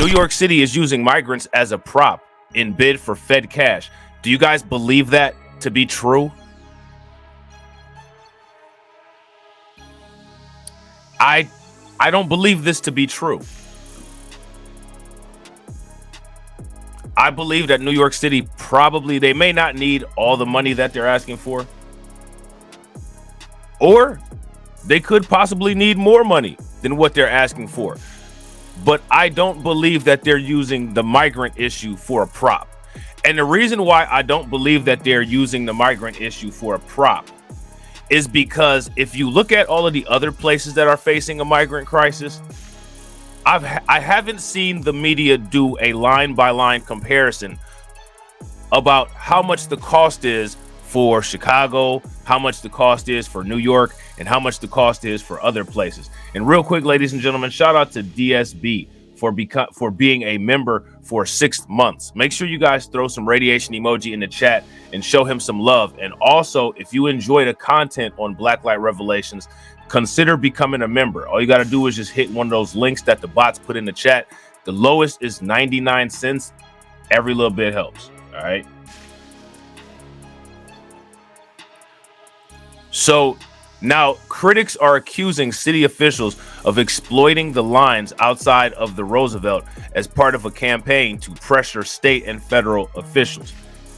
New York City is using migrants as a prop in bid for Fed cash. Do you guys believe that to be true? I don't believe this to be true. I believe that New York City probably, they may not need all the money that they're asking for, or they could possibly need more money than what they're asking for. But I don't believe that they're using the migrant issue for a prop. And the reason why I don't believe that they're using the migrant issue for a prop is because if you look at all of the other places that are facing a migrant crisis, I haven't seen the media do a line-by-line comparison about how much the cost is for Chicago, how much the cost is for New York, and how much the cost is for other places. And real quick, ladies and gentlemen, shout out to DSB for being a member for 6 months. Make sure you guys throw some radiation emoji in the chat and show him some love. And also, if you enjoy the content on Blacklight Revelations, consider becoming a member. All you got to do is just hit one of those links that the bots put in the chat. The lowest is 99 cents. Every little bit helps. All right. So now critics are accusing city officials of exploiting the lines outside of the Roosevelt as part of a campaign to pressure state and federal officials.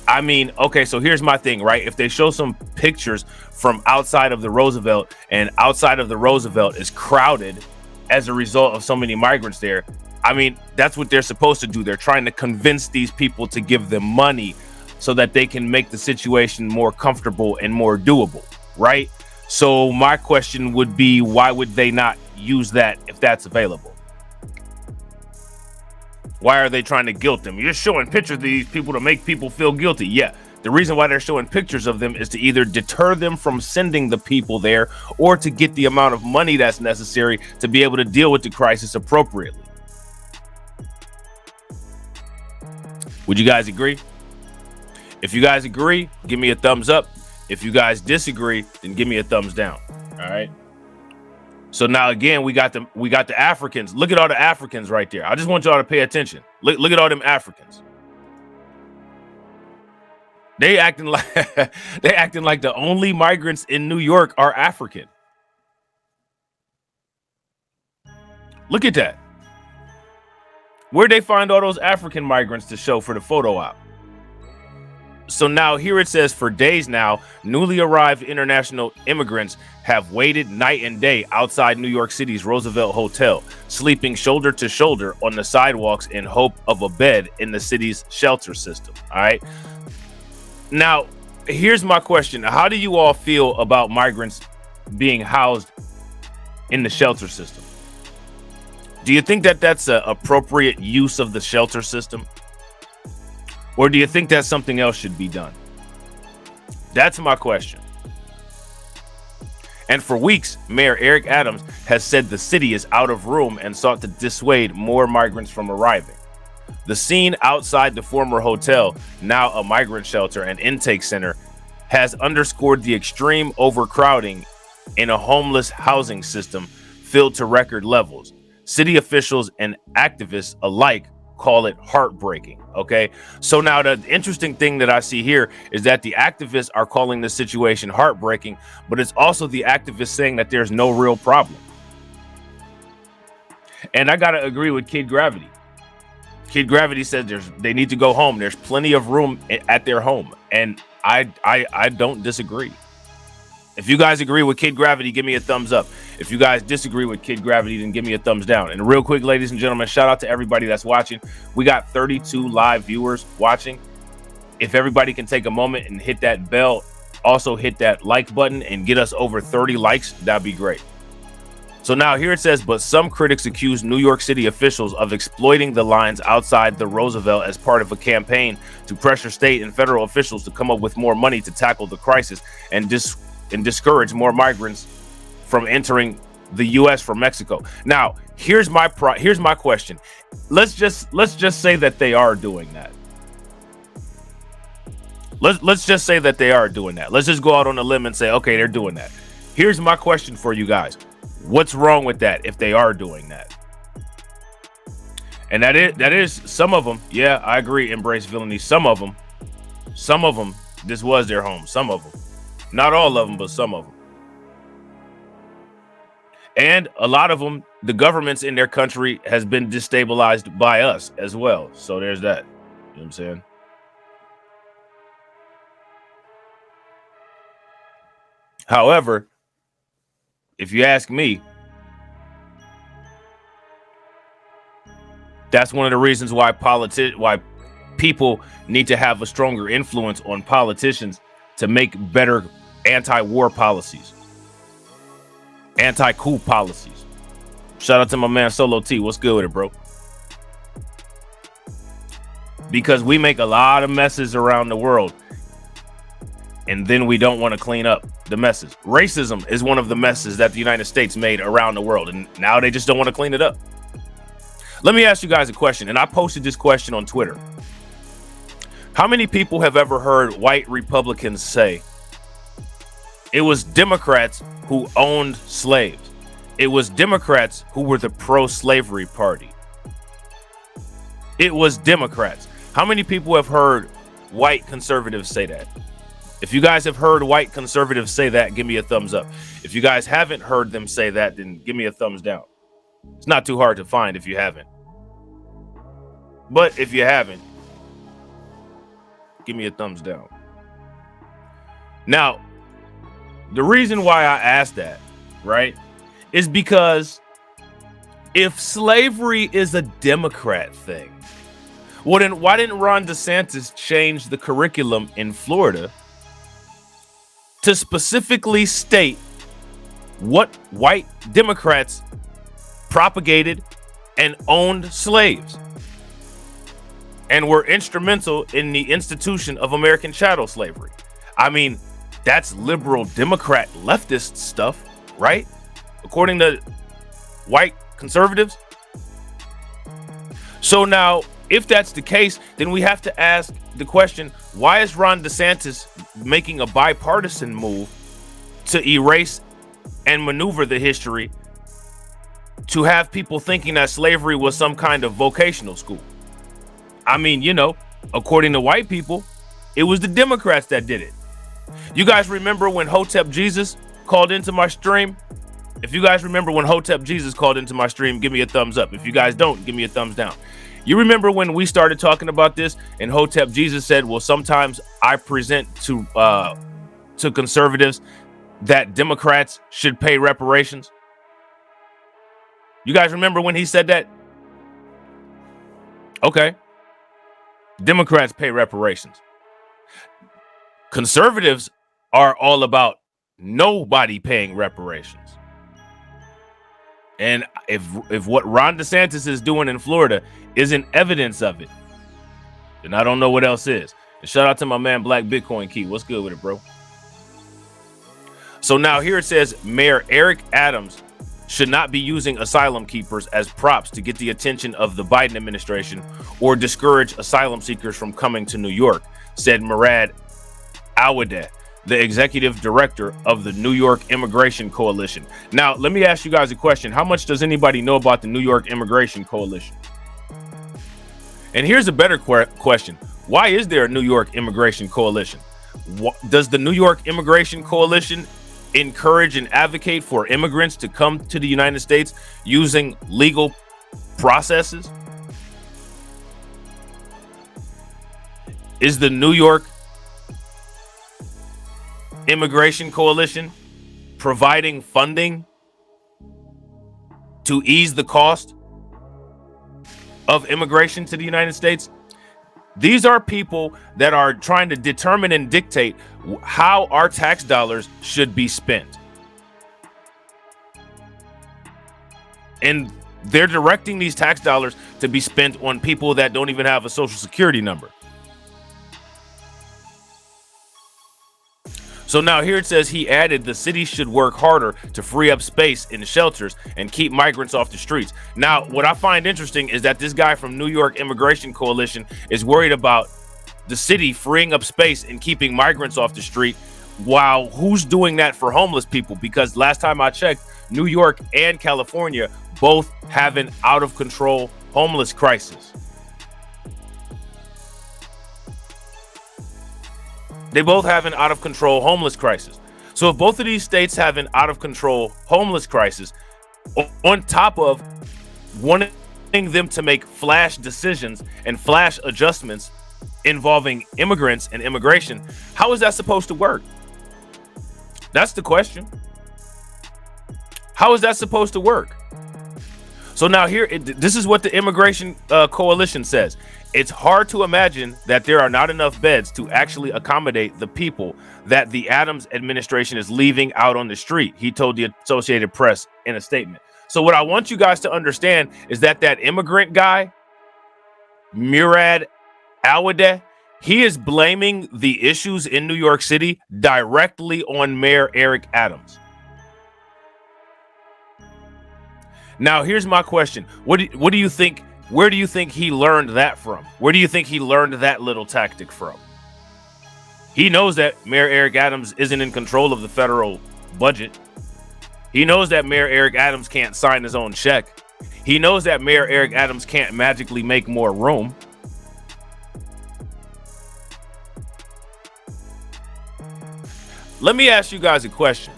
I mean, okay, so here's my thing, right? If they show some pictures from outside of the Roosevelt and outside of the Roosevelt is crowded as a result of so many migrants there, I mean, that's what they're supposed to do. They're trying to convince these people to give them money so that they can make the situation more comfortable and more doable, right? So my question would be, why would they not use that if that's available? Why are they trying to guilt them? You're showing pictures of these people to make people feel guilty. Yeah, the reason why they're showing pictures of them is to either deter them from sending the people there or to get the amount of money that's necessary to be able to deal with the crisis appropriately. Would you guys agree? If you guys agree, give me a thumbs up. If you guys disagree, then give me a thumbs down. All right. So now again, we got the Africans. Look at all the Africans right there. I just want y'all to pay attention. Look at all them Africans. They acting like the only migrants in New York are African. Look at that. Where'd they find all those African migrants to show for the photo op? So now here it says, for days now, newly arrived international immigrants have waited night and day outside New York City's Roosevelt Hotel, sleeping shoulder to shoulder on the sidewalks in hope of a bed in the city's shelter system. All right. Now, here's my question. How do you all feel about migrants being housed in the shelter system? Do you think that that's an appropriate use of the shelter system? Or do you think that something else should be done? That's my question. And for weeks, Mayor Eric Adams has said the city is out of room and sought to dissuade more migrants from arriving. The scene outside the former hotel, now a migrant shelter and intake center, has underscored the extreme overcrowding in a homeless housing system filled to record levels. City officials and activists alike call it heartbreaking. Okay, so now the interesting thing that I see here is that the activists are calling the situation heartbreaking, but it's also the activists saying that there's no real problem. And I gotta agree with Kid Gravity. Kid Gravity said they need to go home. There's plenty of room at their home, and I don't disagree. If you guys agree with Kid Gravity, give me a thumbs up. If you guys disagree with Kid Gravity, then give me a thumbs down. And real quick, ladies and gentlemen, shout out to everybody that's watching. We got 32 live viewers watching. If everybody can take a moment and hit that bell, also hit that like button and get us over 30 likes, that'd be great. So now here it says, but some critics accuse New York City officials of exploiting the lines outside the Roosevelt as part of a campaign to pressure state and federal officials to come up with more money to tackle the crisis and discourage more migrants from entering the U.S. from Mexico. Now, here's my question. Let's just say that they are doing that. Let's just say that they are doing that. Let's just go out on a limb and say, okay, they're doing that. Here's my question for you guys. What's wrong with that if they are doing that? And that is some of them. Yeah, I agree. Embrace villainy. Some of them, this was their home. Some of them, not all of them, but some of them. And a lot of them, the governments in their country has been destabilized by us as well. So there's that. You know what I'm saying? However, if you ask me, that's one of the reasons why people need to have a stronger influence on politicians to make better anti-war policies, anti-coup policies. Shout out to my man Solo T. What's good with it, bro? Because we make a lot of messes around the world, and then we don't want to clean up the messes. Racism is one of the messes that the United States made around the world, and now they just don't want to clean it up. Let me ask you guys a question, and I posted this question on Twitter. How many people have ever heard white Republicans say it was Democrats who owned slaves? It was Democrats who were the pro-slavery party. It was Democrats. How many people have heard white conservatives say that? If you guys have heard white conservatives say that, give me a thumbs up. If you guys haven't heard them say that, then give me a thumbs down. It's not too hard to find if you haven't. But if you haven't, give me a thumbs down. Now, the reason why I asked that, right, is because if slavery is a Democrat thing, well, then why didn't Ron DeSantis change the curriculum in Florida to specifically state what white Democrats propagated and owned slaves and were instrumental in the institution of American chattel slavery? I mean, that's liberal Democrat leftist stuff, right? According to white conservatives. So now, if that's the case, then we have to ask the question, why is Ron DeSantis making a bipartisan move to erase and maneuver the history to have people thinking that slavery was some kind of vocational school? I mean, you know, according to white people, it was the Democrats that did it. You guys remember when Hotep Jesus called into my stream? If you guys remember when Hotep Jesus called into my stream, give me a thumbs up. If you guys don't, give me a thumbs down. You remember when we started talking about this and Hotep Jesus said, well, sometimes I present to conservatives that Democrats should pay reparations? You guys remember when he said that? Okay. Democrats pay reparations. Conservatives are all about nobody paying reparations. And if what Ron DeSantis is doing in Florida isn't evidence of it, then I don't know what else is. And shout out to my man Black Bitcoin Key. What's good with it, bro? So now here it says Mayor Eric Adams should not be using asylum keepers as props to get the attention of the Biden administration or discourage asylum seekers from coming to New York, said Murad Awadeh, the executive director of the New York Immigration Coalition. Now, let me ask you guys a question. How much does anybody know about the New York Immigration Coalition? And here's a better question. Why is there a New York Immigration Coalition? Does the New York Immigration Coalition encourage and advocate for immigrants to come to the United States using legal processes? Is the New York Immigration Coalition providing funding to ease the cost of immigration to the United States? These are people that are trying to determine and dictate how our tax dollars should be spent. And they're directing these tax dollars to be spent on people that don't even have a social security number. So now here it says he added the city should work harder to free up space in shelters and keep migrants off the streets. Now, what I find interesting is that this guy from New York Immigration Coalition is worried about the city freeing up space and keeping migrants off the street, while who's doing that for homeless people? Because last time I checked, New York and California both have an out of control homeless crisis. They both have an out of control homeless crisis. So if both of these states have an out of control homeless crisis, on top of wanting them to make flash decisions and flash adjustments involving immigrants and immigration, how is that supposed to work? That's the question. How is that supposed to work? So now this is what the Immigration Coalition says. It's hard to imagine that there are not enough beds to actually accommodate the people that the Adams administration is leaving out on the street, he told the Associated Press in a statement. So what I want you guys to understand is that immigrant guy, Murad Alwadeh, he is blaming the issues in New York City directly on Mayor Eric Adams. Now, here's my question. What do you think? Where do you think he learned that from? Where do you think he learned that little tactic from? He knows that Mayor Eric Adams isn't in control of the federal budget. He knows that Mayor Eric Adams can't sign his own check. He knows that Mayor Eric Adams can't magically make more room. Let me ask you guys a question.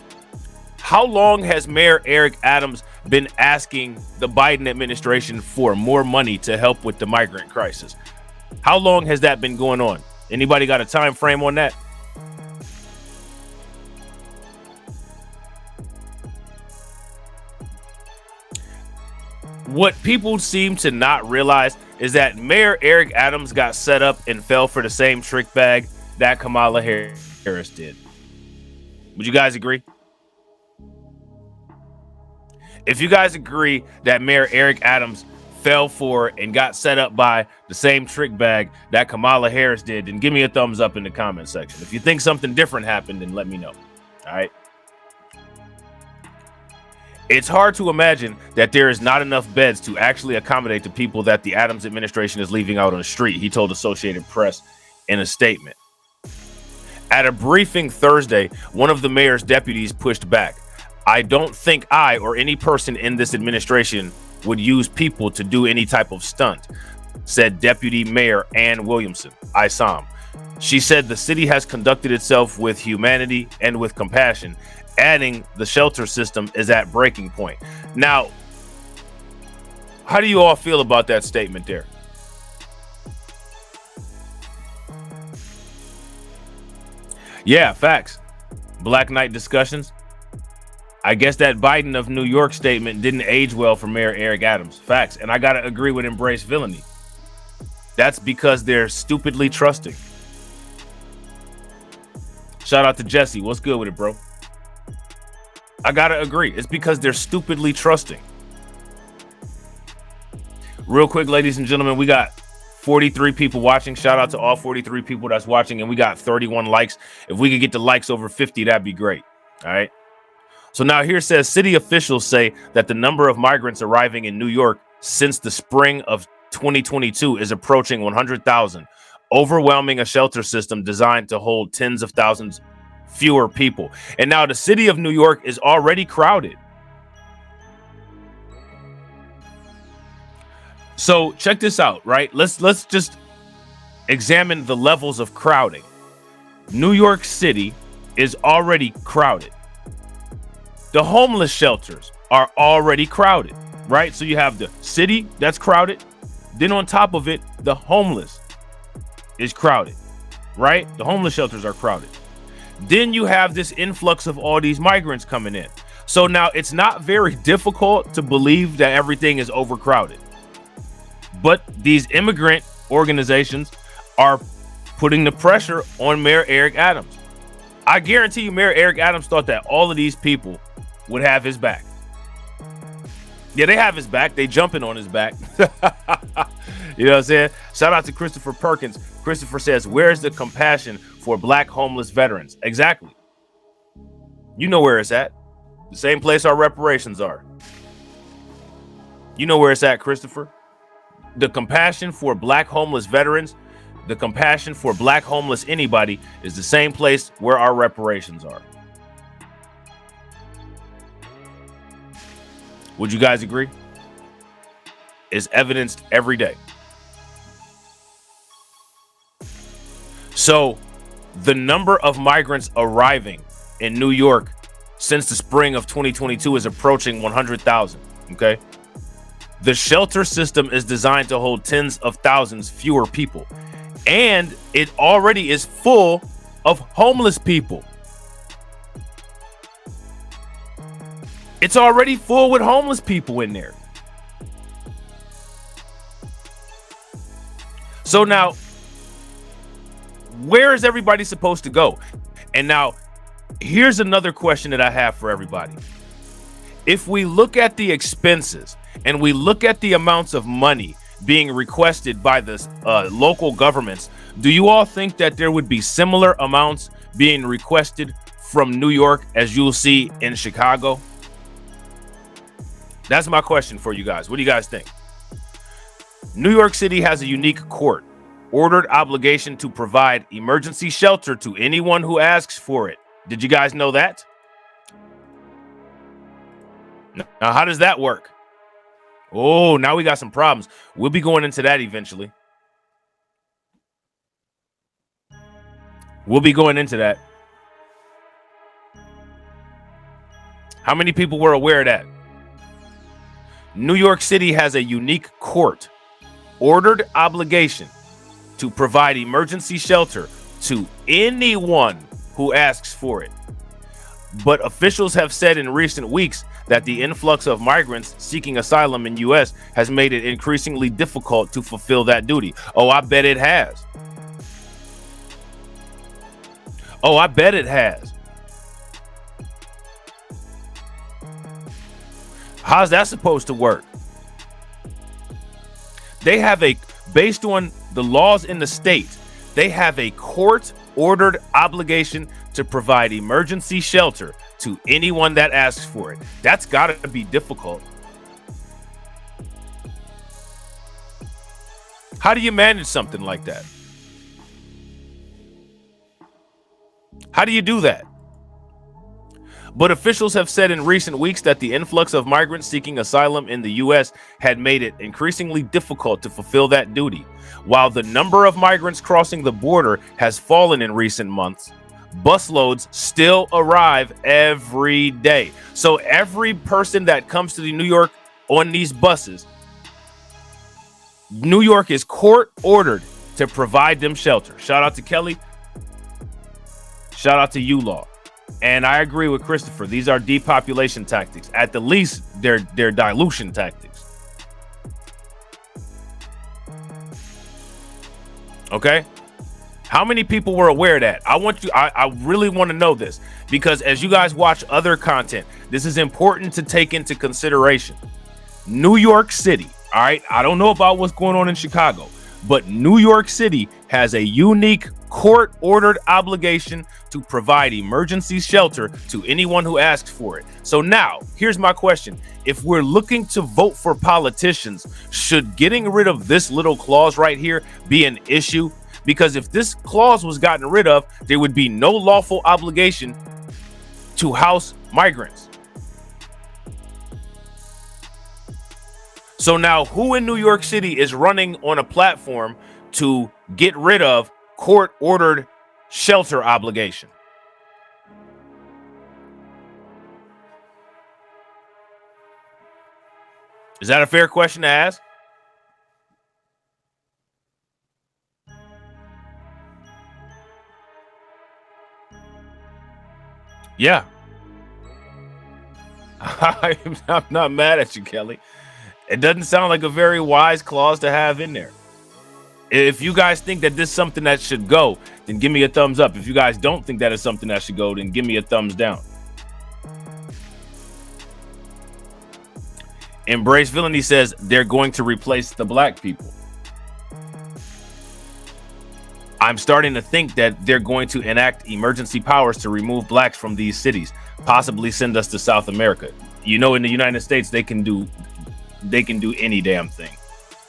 How long has Mayor Eric Adams been asking the Biden administration for more money to help with the migrant crisis? How long has that been going on? Anybody got a time frame on that? What people seem to not realize is that Mayor Eric Adams got set up and fell for the same trick bag that Kamala Harris did. Would you guys agree? If you guys agree that Mayor Eric Adams fell for and got set up by the same trick bag that Kamala Harris did, then give me a thumbs up in the comment section. If you think something different happened, then let me know. All right. It's hard to imagine that there is not enough beds to actually accommodate the people that the Adams administration is leaving out on the street, he told Associated Press in a statement. At a briefing Thursday, one of the mayor's deputies pushed back. I don't think I or any person in this administration would use people to do any type of stunt, said Deputy Mayor Ann Williamson, ISOM. She said the city has conducted itself with humanity and with compassion, adding the shelter system is at breaking point. Now, how do you all feel about that statement there? Yeah, facts. Black Knight discussions. I guess that Biden of New York statement didn't age well for Mayor Eric Adams. Facts. And I got to agree with Embrace Villainy. That's because they're stupidly trusting. Shout out to Jesse. What's good with it, bro? I got to agree. It's because they're stupidly trusting. Real quick, ladies and gentlemen, we got 43 people watching. Shout out to all 43 people that's watching. And we got 31 likes. If we could get the likes over 50, that'd be great. All right. So now here says city officials say that the number of migrants arriving in New York since the spring of 2022 is approaching 100,000, overwhelming a shelter system designed to hold tens of thousands fewer people. And now the city of New York is already crowded. So check this out, right? Let's just examine the levels of crowding. New York City is already crowded. The homeless shelters are already crowded, right? So you have the city that's crowded. Then on top of it, the homeless is crowded, right? The homeless shelters are crowded. Then you have this influx of all these migrants coming in. So now it's not very difficult to believe that everything is overcrowded. But these immigrant organizations are putting the pressure on Mayor Eric Adams. I guarantee you Mayor Eric Adams thought that all of these people would have his back. Yeah, they have his back. They jumping on his back. You know what I'm saying? Shout out to Christopher Perkins. Christopher says, where's the compassion for black homeless veterans? Exactly. You know where it's at. The same place our reparations are. You know where it's at, Christopher. The compassion for black homeless veterans, the compassion for black homeless anybody is the same place where our reparations are. Would you guys agree? is evidenced every day. So the number of migrants arriving in New York since the spring of 2022 is approaching 100,000. Okay. The shelter system is designed to hold tens of thousands fewer people, and it already is full of homeless people. It's already full with homeless people in there. So now, where is everybody supposed to go? And now, here's another question that I have for everybody. If we look at the expenses and we look at the amounts of money being requested by the local governments, do you all think that there would be similar amounts being requested from New York as you'll see in Chicago? That's my question for you guys. What do you guys think? New York City has a unique court-ordered obligation to provide emergency shelter to anyone who asks for it. Did you guys know that? Now, how does that work? Oh, now we got some problems. We'll be going into that eventually. We'll be going into that. How many people were aware of that? New York City has a unique court-ordered obligation to provide emergency shelter to anyone who asks for it. But officials have said in recent weeks that the influx of migrants seeking asylum in U.S. has made it increasingly difficult to fulfill that duty. Oh, I bet it has. Oh, I bet it has. How's that supposed to work? They have based on the laws in the state, they have a court-ordered obligation to provide emergency shelter to anyone that asks for it. That's got to be difficult. How do you manage something like that? How do you do that? But officials have said in recent weeks that the influx of migrants seeking asylum in the U.S. had made it increasingly difficult to fulfill that duty. While the number of migrants crossing the border has fallen in recent months, busloads still arrive every day. So every person that comes to New York on these buses, New York is court ordered to provide them shelter. Shout out to Kelly. Shout out to U-Law. And I agree with Christopher. These are depopulation tactics. At the least, they're dilution tactics. Okay? How many people were aware of that? I really want to know this, because as you guys watch other content, this is important to take into consideration. New York City, all right? I don't know about what's going on in Chicago, but New York City has a unique court-ordered obligation to provide emergency shelter to anyone who asks for it. So now, here's my question. If we're looking to vote for politicians, should getting rid of this little clause right here be an issue? Because if this clause was gotten rid of, there would be no lawful obligation to house migrants. So now, who in New York City is running on a platform to get rid of court-ordered shelter obligation? Is that a fair question to ask? Yeah. I'm not mad at you, Kelly. It doesn't sound like a very wise clause to have in there. If you guys think that this is something that should go, then give me a thumbs up. If you guys don't think that is something that should go, then give me a thumbs down. Embrace Villainy says they're going to replace the black people. I'm starting to think that they're going to enact emergency powers to remove blacks from these cities, possibly send us to South America. You know, in the United States, they can do any damn thing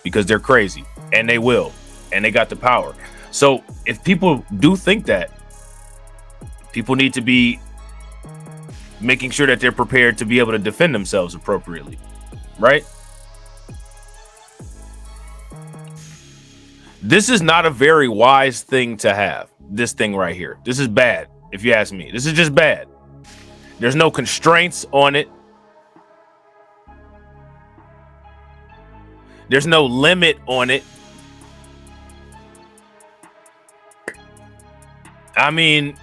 because they're crazy, and they will, and they got the power. So if people do think that, people need to be making sure that they're prepared to be able to defend themselves appropriately, right? This is not a very wise thing to have. This thing right here. This is bad, if you ask me. This is just bad. There's no constraints on it. There's no limit on it. I mean,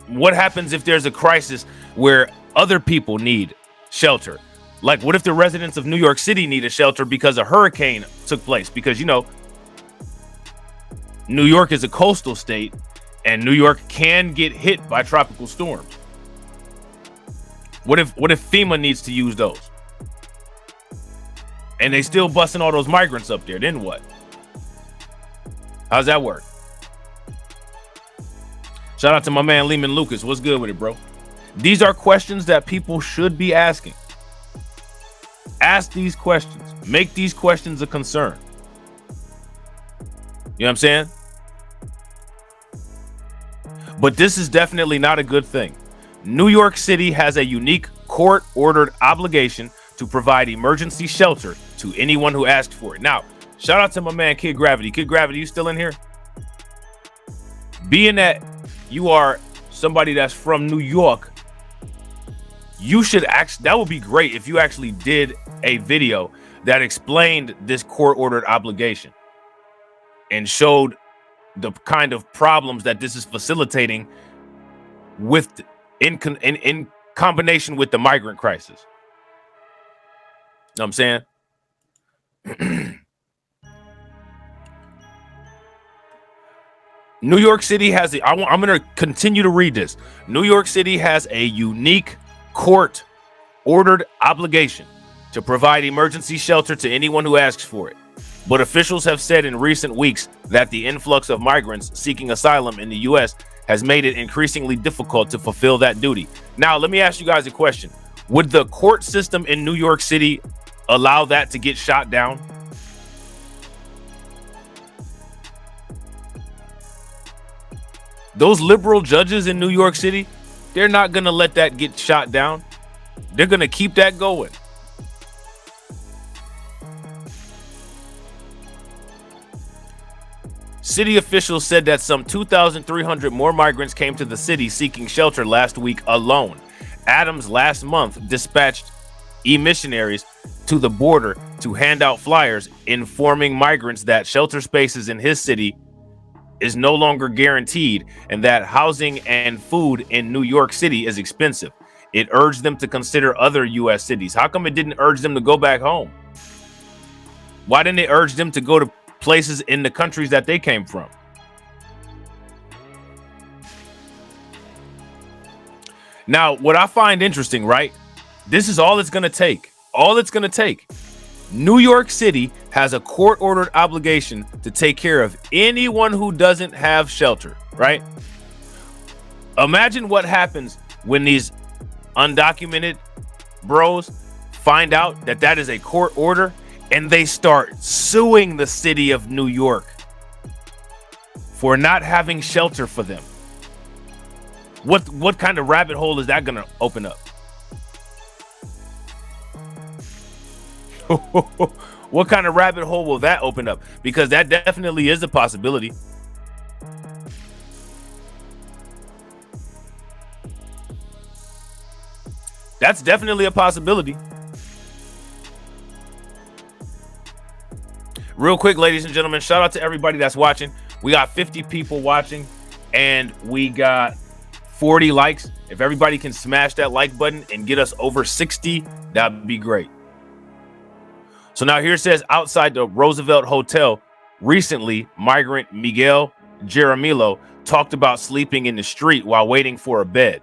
what happens if there's a crisis where other people need shelter? Like, what if the residents of New York City need a shelter because a hurricane took place? Because, you know, New York is a coastal state, and New York can get hit by tropical storms. What if FEMA needs to use those? And they still busting all those migrants up there, then what? How's that work? Shout out to my man Lehman Lucas. What's good with it, bro? These are questions that people should be asking. Ask these questions. Make these questions a concern. You know what I'm saying? But this is definitely not a good thing. New York City has a unique court-ordered obligation to provide emergency shelter to anyone who asks for it. Now, shout out to my man Kid Gravity. Kid Gravity, you still in here? Being that you are somebody that's from New York, you should actually, that would be great if you actually did a video that explained this court-ordered obligation and showed the kind of problems that this is facilitating with in combination with the migrant crisis. Know what I'm saying? New York City has I'm going to continue to read this. New York City has a unique court-ordered obligation to provide emergency shelter to anyone who asks for it. But officials have said in recent weeks that the influx of migrants seeking asylum in the U.S. has made it increasingly difficult to fulfill that duty. Now, let me ask you guys a question. Would the court system in New York City allow that to get shot down? Those liberal judges in New York City, they're not going to let that get shot down. They're going to keep that going. City officials said that some 2,300 more migrants came to the city seeking shelter last week alone. Adams last month dispatched e-missionaries to the border to hand out flyers informing migrants that shelter spaces in his city is no longer guaranteed and that housing and food in New York City is expensive. It urged them to consider other U.S. cities. How come it didn't urge them to go back home? Why didn't it urge them to go to places in the countries that they came from? Now, what I find interesting, right? This is all it's going to take. All it's going to take. New York City has a court-ordered obligation to take care of anyone who doesn't have shelter, right? Imagine what happens when these undocumented bros find out that that is a court order and they start suing the city of New York for not having shelter for them. What kind of rabbit hole is that going to open up? What kind of rabbit hole will that open up? Because that definitely is a possibility. That's definitely a possibility. Real quick, ladies and gentlemen, shout out to everybody that's watching. We got 50 people watching and we got 40 likes. If everybody can smash that like button and get us over 60, that'd be great. So now here it says outside the Roosevelt Hotel, recently, migrant Miguel Jaramillo talked about sleeping in the street while waiting for a bed.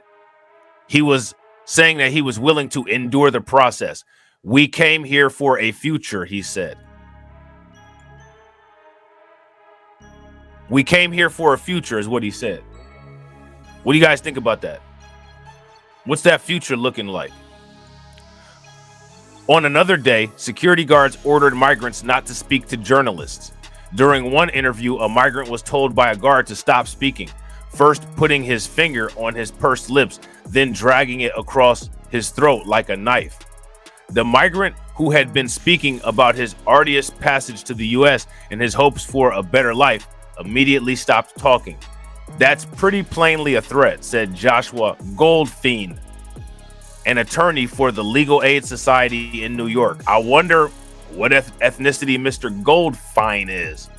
He was saying that he was willing to endure the process. We came here for a future, he said. We came here for a future is what he said. What do you guys think about that? What's that future looking like? On another day, security guards ordered migrants not to speak to journalists. During one interview, a migrant was told by a guard to stop speaking, first putting his finger on his pursed lips, then dragging it across his throat like a knife. The migrant, who had been speaking about his arduous passage to the U.S. and his hopes for a better life, immediately stopped talking. That's pretty plainly a threat, said Joshua Goldfein, an attorney for the Legal Aid Society in New York. I wonder what ethnicity Mr. Goldfein is.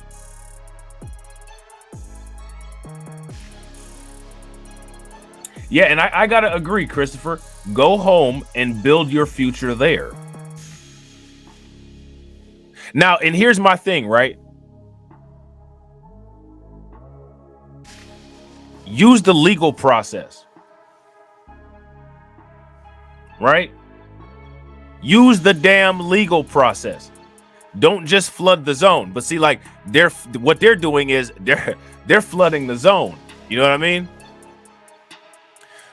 Yeah, and I gotta agree, Christopher. Go home and build your future there. Now, and here's my thing, right? Use the legal process, right? Use the damn legal process. Don't just flood the zone. But see, like what they're doing is they're flooding the zone. You know what I mean?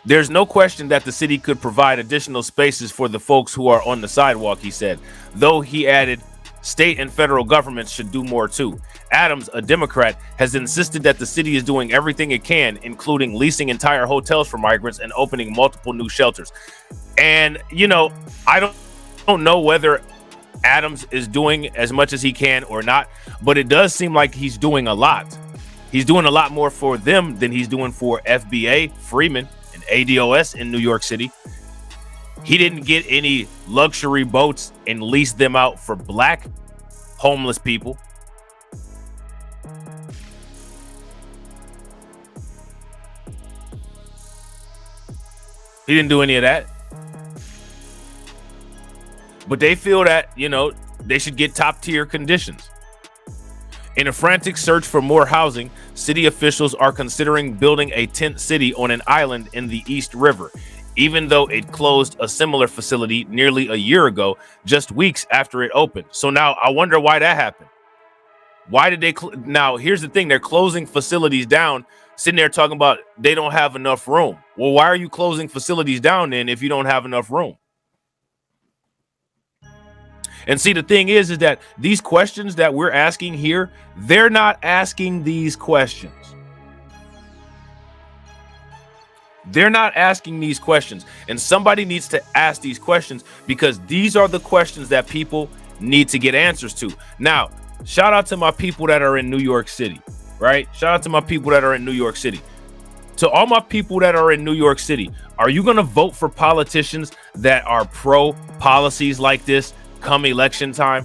There's no question that the city could provide additional spaces for the folks who are on the sidewalk, he said, though he added state and federal governments should do more too. Adams, a Democrat, has insisted that the city is doing everything it can, including leasing entire hotels for migrants and opening multiple new shelters. And, you know, I don't know whether Adams is doing as much as he can or not, but it does seem like he's doing a lot. He's doing a lot more for them than he's doing for FBA, Freeman, and ADOS in New York City. He didn't get any luxury boats and lease them out for black homeless people. He didn't do any of that. But they feel that, you know, they should get top tier conditions. In a frantic search for more housing, city officials are considering building a tent city on an island in the East River, even though it closed a similar facility nearly a year ago, just weeks after it opened. So now I wonder why that happened. Why did they? Now, here's the thing. They're closing facilities down, sitting there talking about they don't have enough room. Well, why are you closing facilities down then if you don't have enough room? And see, the thing is that these questions that we're asking here, they're not asking these questions. They're not asking these questions. And somebody needs to ask these questions because these are the questions that people need to get answers to. Now, shout out to my people that are in New York City, right? Shout out to my people that are in New York City. To all my people that are in New York City, are you going to vote for politicians that are pro policies like this come election time?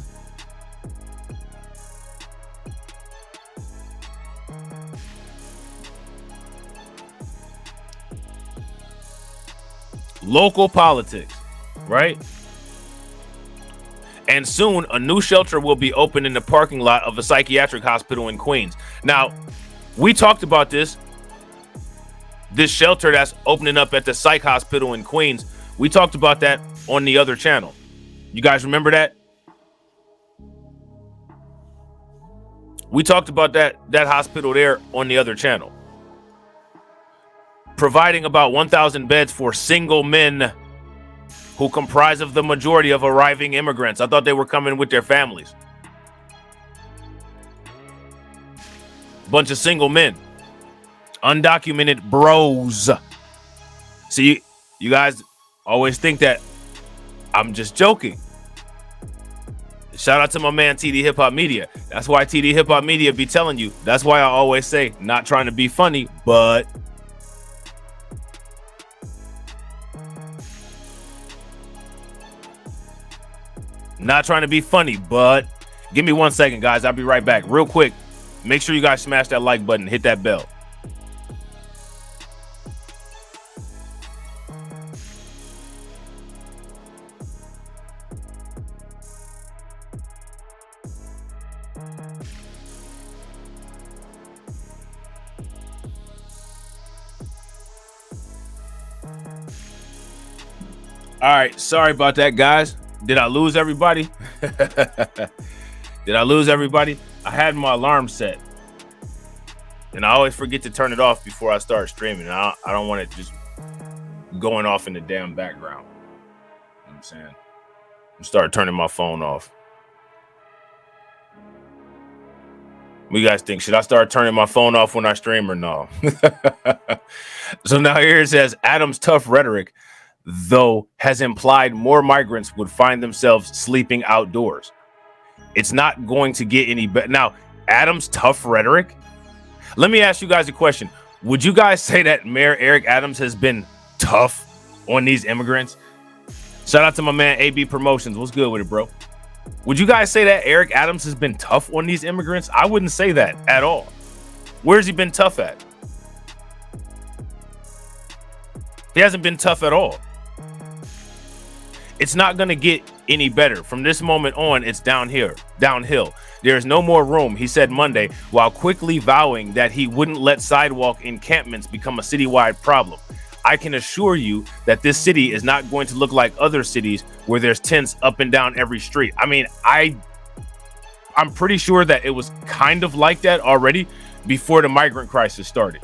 Local politics, right? And soon a new shelter will be open in the parking lot of a psychiatric hospital in Queens. Now, we talked about this shelter that's opening up at the psych hospital in Queens. We talked about that on the other channel. You guys remember that? We talked about that hospital there on the other channel. Providing about 1,000 beds for single men who comprise of the majority of arriving immigrants. I thought they were coming with their families. Bunch of single men. Undocumented bros. See, you guys always think that I'm just joking. Shout out to my man TD Hip Hop Media. That's why TD Hip Hop Media be telling you. That's why I always say, not trying to be funny, but not trying to be funny, but give me 1 second, guys. I'll be right back. Real quick, make sure you guys smash that like button, hit that bell. All right, sorry about that, guys. Did I lose everybody? Did I lose everybody? I had my alarm set, and I always forget to turn it off before I start streaming. I don't want it just going off in the damn background. You know what I'm saying? I'm start turning my phone off. What do you guys think? Should I start turning my phone off when I stream or no? So now here it says Adam's tough rhetoric. though, has implied more migrants would find themselves sleeping outdoors. It's not going to get any better. Now, Adams' tough rhetoric. Let me ask you guys a question. Would you guys say that Mayor Eric Adams has been tough on these immigrants? Shout out to my man AB Promotions. What's good with it, bro? Would you guys say that Eric Adams has been tough on these immigrants? I wouldn't say that at all. Where's he been tough at? He hasn't been tough at all. It's not going to get any better. From this moment on, it's downhill. There is no more room, he said Monday, while quickly vowing that he wouldn't let sidewalk encampments become a citywide problem. I can assure you that this city is not going to look like other cities where there's tents up and down every street. I mean, I'm pretty sure that it was kind of like that already before the migrant crisis started.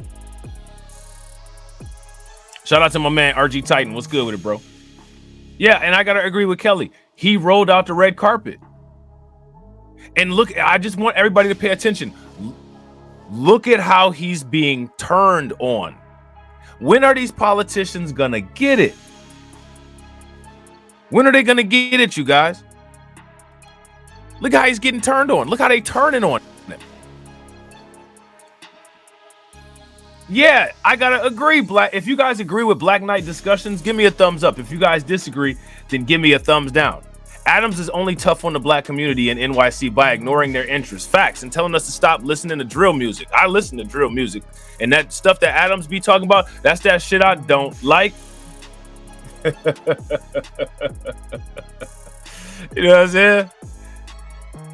Shout out to my man RG Titan. What's good with it, bro? Yeah, and I gotta agree with Kelly. He rolled out the red carpet. And look, I just want everybody to pay attention. Look at how he's being turned on. When are these politicians gonna get it? When are they gonna get it, you guys? Look how he's getting turned on. Look how they turning on him. Yeah, I gotta agree, Black. If you guys agree with Black Knight discussions, give me a thumbs up. If you guys disagree, then give me a thumbs down. Adams is only tough on the Black community in NYC by ignoring their interests, facts, and telling us to stop listening to drill music. I listen to drill music, and that stuff that Adams be talking about, that's that shit I don't like. You know what I'm saying?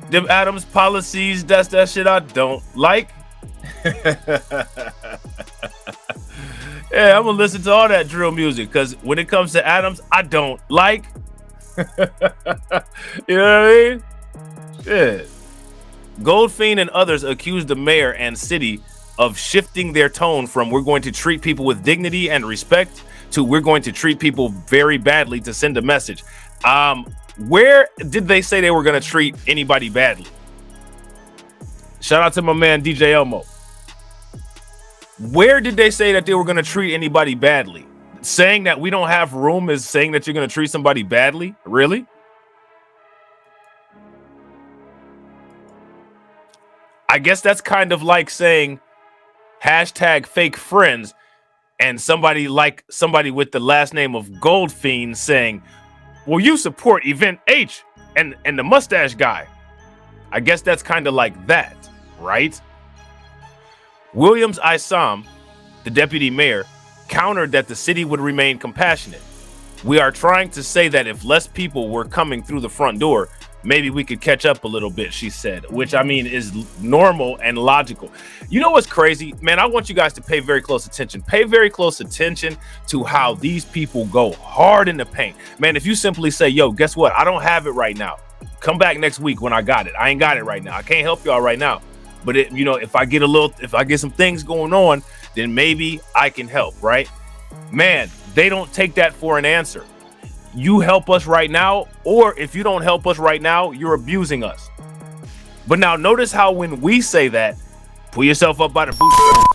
Them Adams policies, that's that shit I don't like. Yeah, I'm gonna listen to all that drill music because when it comes to Adams, I don't like. You know what I mean? Yeah. Goldfein and others accused the mayor and city of shifting their tone from "we're going to treat people with dignity and respect" to "we're going to treat people very badly" to send a message. Where did they say they were going to treat anybody badly? Shout out to my man DJ Elmo. Where did they say that they were going to treat anybody badly? Saying that we don't have room is saying that you're going to treat somebody badly? Really? I guess that's kind of like saying hashtag fake friends and somebody with the last name of Goldfein saying, well, you support Event H and the mustache guy. I guess that's kind of like that, right? Williams Isam, the deputy mayor, countered that the city would remain compassionate. We are trying to say that if less people were coming through the front door, maybe we could catch up a little bit, she said, which I mean is normal and logical. You know what's crazy? Man, I want you guys to pay very close attention. Pay very close attention to how these people go hard in the paint. Man, if you simply say, yo, guess what? I don't have it right now. Come back next week when I got it. I ain't got it right now. I can't help y'all right now. But if I get some things going on, then maybe I can help, right? Man, they don't take that for an answer. You help us right now, or if you don't help us right now, you're abusing us. But now notice how when we say that, pull yourself up by the bootstraps.